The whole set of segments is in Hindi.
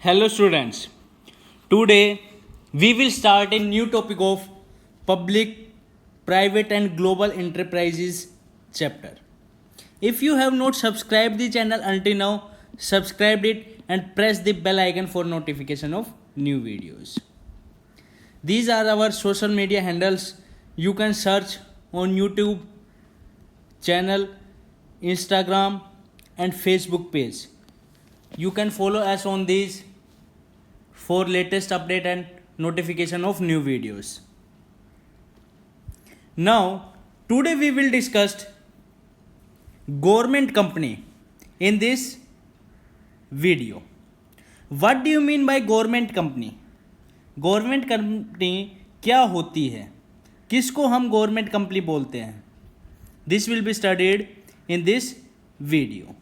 Hello students, today we will start a new topic of public, private and global enterprises chapter. If you have not subscribed the channel until now, subscribe it and press the bell icon for notification of new videos. These are our social media handles. You can search on YouTube channel, Instagram and Facebook page. You can follow us on these for latest update and notification of new videos. Now, today we will discuss government company in this video. What do you mean by government company? Government company क्या होती है, किसको हम गवर्नमेंट कंपनी बोलते हैं? This will be studied in this video.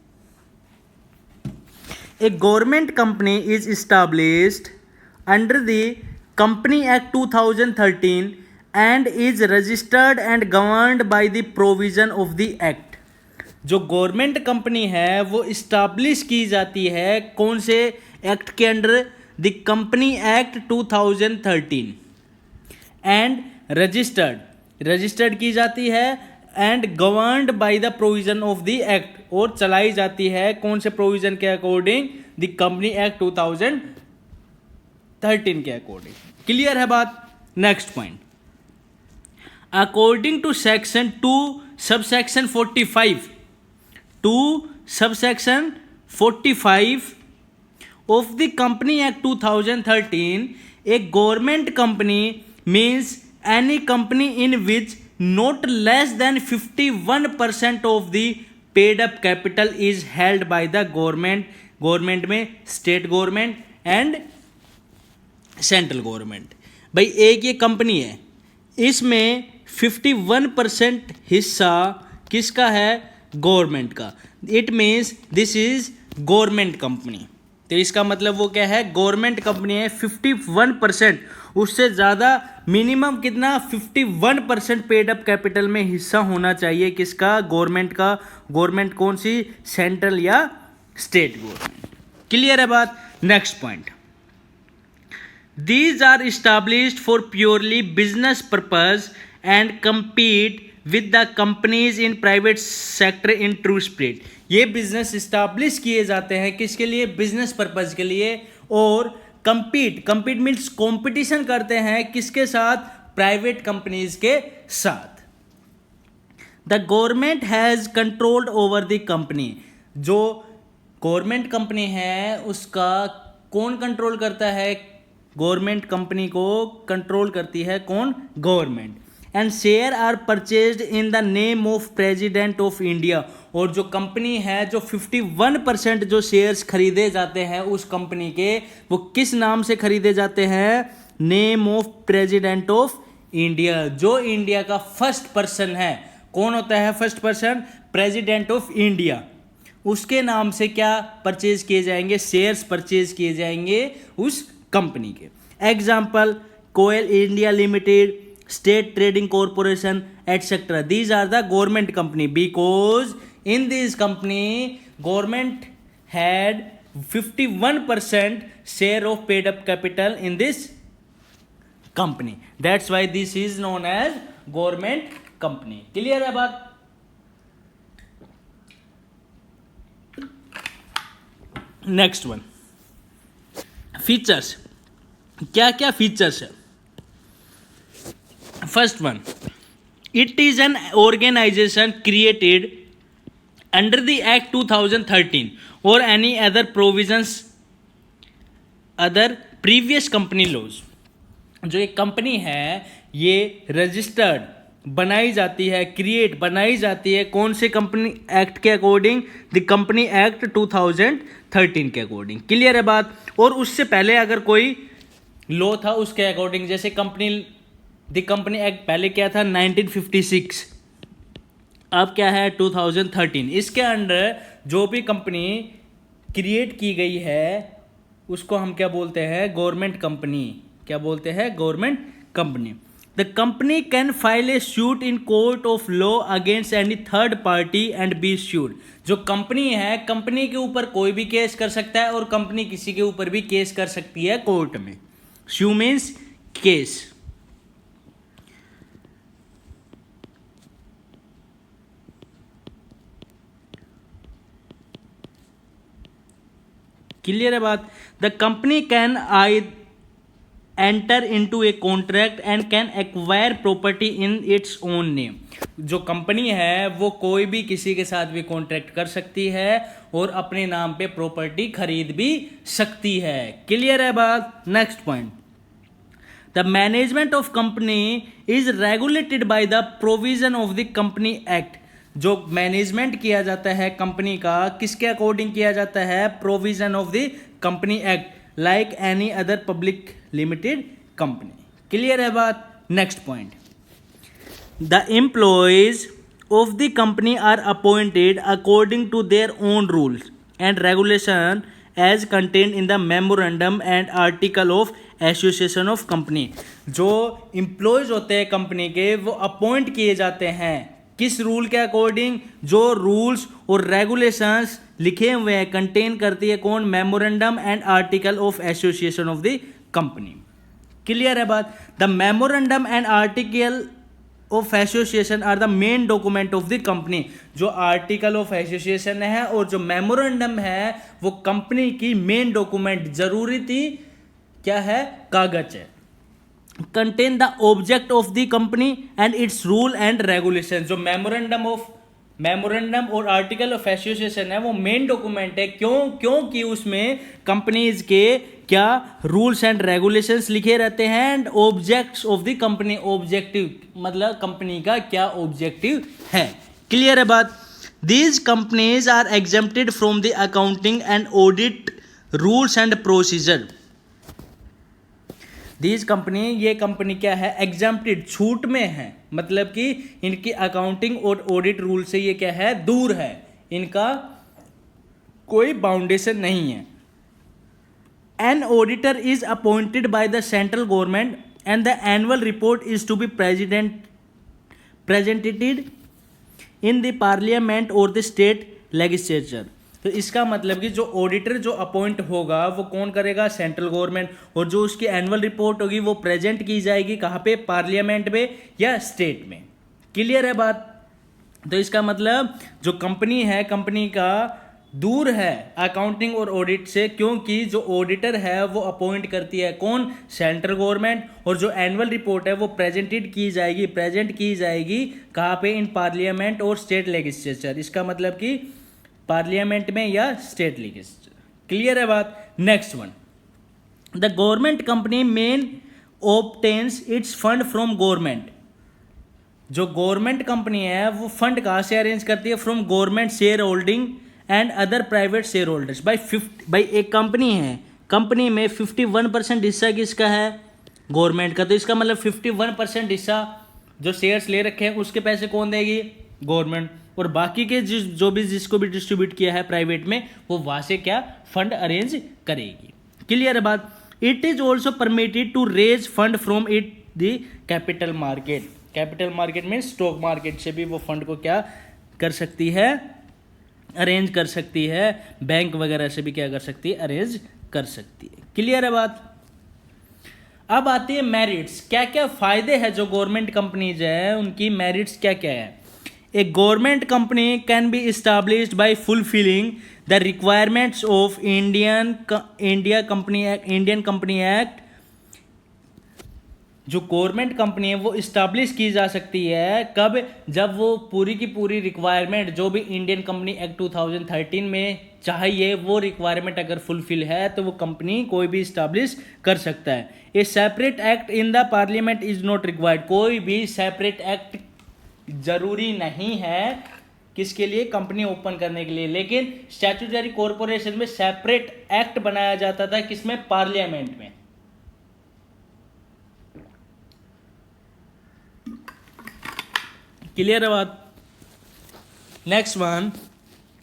A government company is established under the Company Act 2013 and is registered and governed by the provision of the Act. जो गवर्नमेंट कंपनी है वो इस्टाब्लिश की जाती है कौन से एक्ट के under? The company act 2013 and registered की जाती है and governed by the provision of the act, और चलाई जाती है कौन से प्रोविजन के अकॉर्डिंग? द कंपनी एक्ट 2013 के अकॉर्डिंग. क्लियर है बात? Next point. According to section 2 subsection 45 of the Company Act 2013, a government company means any company in which not less than 51% of the paid up capital is held by the government में state government and central government. भाई एक ये कंपनी है, इसमें 51% हिस्सा किसका है? गवर्नमेंट का. It means this is government company. तो इसका मतलब वो क्या है? गवर्नमेंट कंपनी है. 51%, उससे ज़्यादा मिनिमम कितना? 51% पेड अप कैपिटल में हिस्सा होना चाहिए किसका? गवर्नमेंट का. गवर्नमेंट कौन सी? सेंट्रल या स्टेट गवर्नमेंट. क्लियर है बात? Next point. These are established for purely business purpose and compete with the companies in private sector in true spirit. ये बिजनेस इस्टाब्लिश किए जाते हैं किसके लिए? बिजनेस पर्पज के लिए. और कंपीट मीन्स कंपटीशन करते हैं किसके साथ? प्राइवेट कंपनीज के साथ. The government has controlled over the company. जो गवर्नमेंट कंपनी है उसका कौन कंट्रोल करता है? गवर्नमेंट कंपनी को कंट्रोल करती है कौन? Government. And share are purchased in the name of president of India. और जो कंपनी है, जो 51% जो शेयर्स खरीदे जाते हैं उस कंपनी के, वो किस नाम से खरीदे जाते हैं? Name of president of India. जो इंडिया का फर्स्ट पर्सन है, कौन होता है first person? President of India. उसके नाम से क्या परचेज किए जाएंगे? शेयर्स परचेज किए जाएंगे उस कंपनी के. Example coal India limited, state trading corporation etcetera. These are the government company because in this company government had 51% share of paid up capital in this company. That's why this is known as government company. Clear है बात? Next one, features. क्या क्या features है? First one, it is an organization created under the Act 2013 or any other provisions other previous company laws. जो एक कंपनी है ये रजिस्टर्ड बनाई जाती है, क्रिएट बनाई जाती है कौन से कंपनी एक्ट के अकॉर्डिंग? द कंपनी एक्ट 2013 के अकॉर्डिंग. क्लियर है बात? और उससे पहले अगर कोई लॉ था उसके अकॉर्डिंग, जैसे द कंपनी एक्ट पहले क्या था? 1956. अब क्या है? 2013. इसके अंडर जो भी कंपनी क्रिएट की गई है उसको हम क्या बोलते हैं? Government company. क्या बोलते हैं? Government company. The company can file a suit in court of law against any third party and be sued. जो कंपनी है, कंपनी के ऊपर कोई भी केस कर सकता है और कंपनी किसी के ऊपर भी केस कर सकती है कोर्ट में. Sue means case. क्लियर है बात. The company can I enter into a contract and can acquire property in its own name. जो कंपनी है वो कोई भी किसी के साथ भी कॉन्ट्रैक्ट कर सकती है और अपने नाम पे प्रॉपर्टी खरीद भी सकती है. क्लियर है बात. Next point. The management of company is regulated by the provision of the company act. जो मैनेजमेंट किया जाता है कंपनी का किसके अकॉर्डिंग किया जाता है? Provision of the company act, like any other public limited company. Clear है बात. Next point. The employees of the company are appointed according to their own rules and regulation as contained in the memorandum and article of association of company. जो एम्प्लॉयज होते हैं कंपनी के वो अपॉइंट किए जाते हैं किस रूल के अकॉर्डिंग? जो रूल्स और रेगुलेशंस लिखे हुए हैं कंटेन करती है कौन? Memorandum and article of association of the company. Clear है बात. The memorandum and article of association are the main document of the company. जो आर्टिकल ऑफ एसोसिएशन है और जो मेमोरेंडम है वो कंपनी की मेन डॉक्यूमेंट, जरूरी थी क्या है? कागज है. Contain the object of the company and it's rule and regulation. जो मेमोरेंडम और आर्टिकल ऑफ एसोसिएशन है वो मेन डॉक्यूमेंट है. क्योंकि उसमें कंपनीज के क्या रूल्स एंड रेगुलेशंस लिखे रहते हैं and objects of the company. Objective मतलब कंपनी का क्या ऑब्जेक्टिव है. क्लियर है बात. These companies are exempted from the accounting and audit rules and procedure. These company, ये कंपनी क्या है? एग्जाम्प्टेड, छूट में है. मतलब कि इनकी अकाउंटिंग और ऑडिट रूल से ये क्या है? दूर है. इनका कोई बाउंडेशन नहीं है. An auditor is appointed by the central government and the annual report is to be presented in the parliament और द स्टेट लेजिस्लेचर. तो इसका मतलब कि जो ऑडिटर जो अपॉइंट होगा वो कौन करेगा? Central government. और जो उसकी एनुअल रिपोर्ट होगी वो प्रेजेंट की जाएगी कहाँ पे? पार्लियामेंट में या स्टेट में. क्लियर है बात. तो इसका मतलब जो कंपनी है, कंपनी का दूर है अकाउंटिंग और ऑडिट से, क्योंकि जो ऑडिटर है वो अपॉइंट करती है कौन? Central government. और जो एनुअल रिपोर्ट है वो प्रेजेंट की जाएगी कहाँ पे? इन पार्लियामेंट और स्टेट लेजिस्लेचर. इसका मतलब कि पार्लियामेंट में या स्टेट लेजिस्लेचर. क्लियर है बात. Next one. The government company main obtains it's fund from government. जो गवर्नमेंट कंपनी है वो फंड कहाँ से अरेंज करती है? From government share holding and other private share holders. By एक कंपनी है, कंपनी में 51% हिस्सा किसका है? गवर्नमेंट का. तो इसका मतलब 51% हिस्सा जो शेयर्स ले रखे हैं उसके पैसे कौन देगी? गवर्नमेंट. और बाकी के जिसको भी डिस्ट्रीब्यूट किया है प्राइवेट में वो वहां से क्या फंड अरेंज करेगी. क्लियर है बात. It is also permitted to raise fund from it the capital market. Capital market में स्टॉक मार्केट से भी वो फंड को क्या कर सकती है? अरेंज कर सकती है. बैंक वगैरह से भी क्या कर सकती है? अरेंज कर सकती है. क्लियर है बात. अब आती है मेरिट्स. क्या क्या फायदे हैं जो गवर्नमेंट कंपनीज है उनकी? मेरिट्स क्या क्या है? A government company can be established by fulfilling the requirements of Indian Company Act. जो गवर्नमेंट कंपनी है वो इस्टेब्लिश की जा सकती है कब? जब वो पूरी की पूरी रिक्वायरमेंट जो भी इंडियन कंपनी एक्ट 2013 में चाहिए वो रिक्वायरमेंट अगर फुलफिल है तो वो कंपनी कोई भी इस्टेब्लिश कर सकता है. ए separate act in the parliament is not required. कोई भी सेपरेट एक्ट जरूरी नहीं है किसके लिए? कंपनी ओपन करने के लिए. लेकिन स्टैट्यूटरी कॉर्पोरेशन में सेपरेट एक्ट बनाया जाता था किसमें? पार्लियामेंट में. क्लियर है बात. Next one.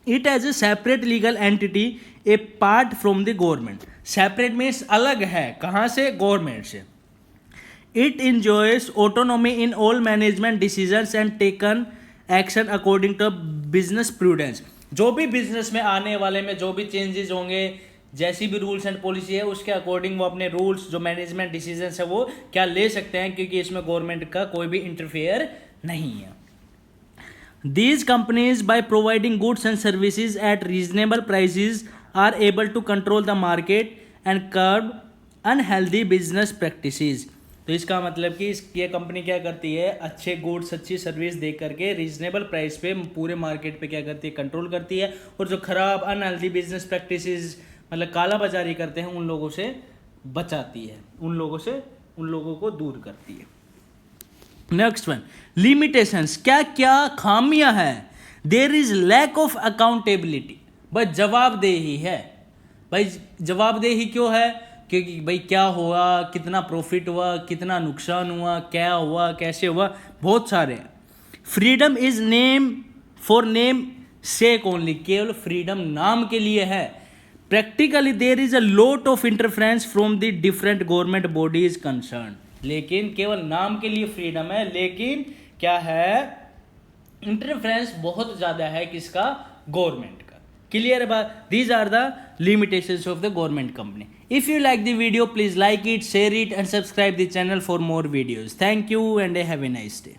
It as a separate legal entity apart from the government. Separate means अलग है. कहां से? गवर्नमेंट से. It enjoys autonomy in all management decisions and taken action according to business prudence. जो भी बिजनेस में आने वाले में जो भी चेंजेस होंगे, जैसी भी रूल्स एंड पॉलिसी है उसके अकॉर्डिंग वो अपने रूल्स जो मैनेजमेंट डिसीजंस है वो क्या ले सकते हैं, क्योंकि इसमें गवर्नमेंट का कोई भी इंटरफेयर नहीं है. These companies, by providing goods and services at reasonable prices, are able to control the market and curb unhealthy business practices. तो इसका मतलब कि ये कंपनी क्या करती है, अच्छे गुड्स अच्छी सर्विस दे करके रीजनेबल प्राइस पे पूरे मार्केट पे क्या करती है, कंट्रोल करती है, और जो खराब अनहेल्दी बिजनेस प्रैक्टिसेस मतलब काला बाजारी करते हैं उन लोगों से बचाती है, उन लोगों को दूर करती है. Next one, limitations. क्या क्या खामियां हैं? There is lack of accountability. भाई जवाबदेही है. भाई जवाबदेही क्यों है? क्योंकि भाई क्या हुआ, कितना प्रॉफिट हुआ, कितना नुकसान हुआ, क्या हुआ, कैसे हुआ, बहुत सारे हैं. Freedom is name for name sake only. केवल फ्रीडम नाम के लिए है. Practically there is a lot of interference from the different government bodies concern. लेकिन केवल नाम के लिए फ्रीडम है, लेकिन क्या है, इंटरफेरेंस बहुत ज्यादा है किसका, गवर्नमेंट का. क्लियर है बात. These are the limitations of the government company. If you like the video, please like it, share it and subscribe the channel for more videos. Thank you and have a nice day.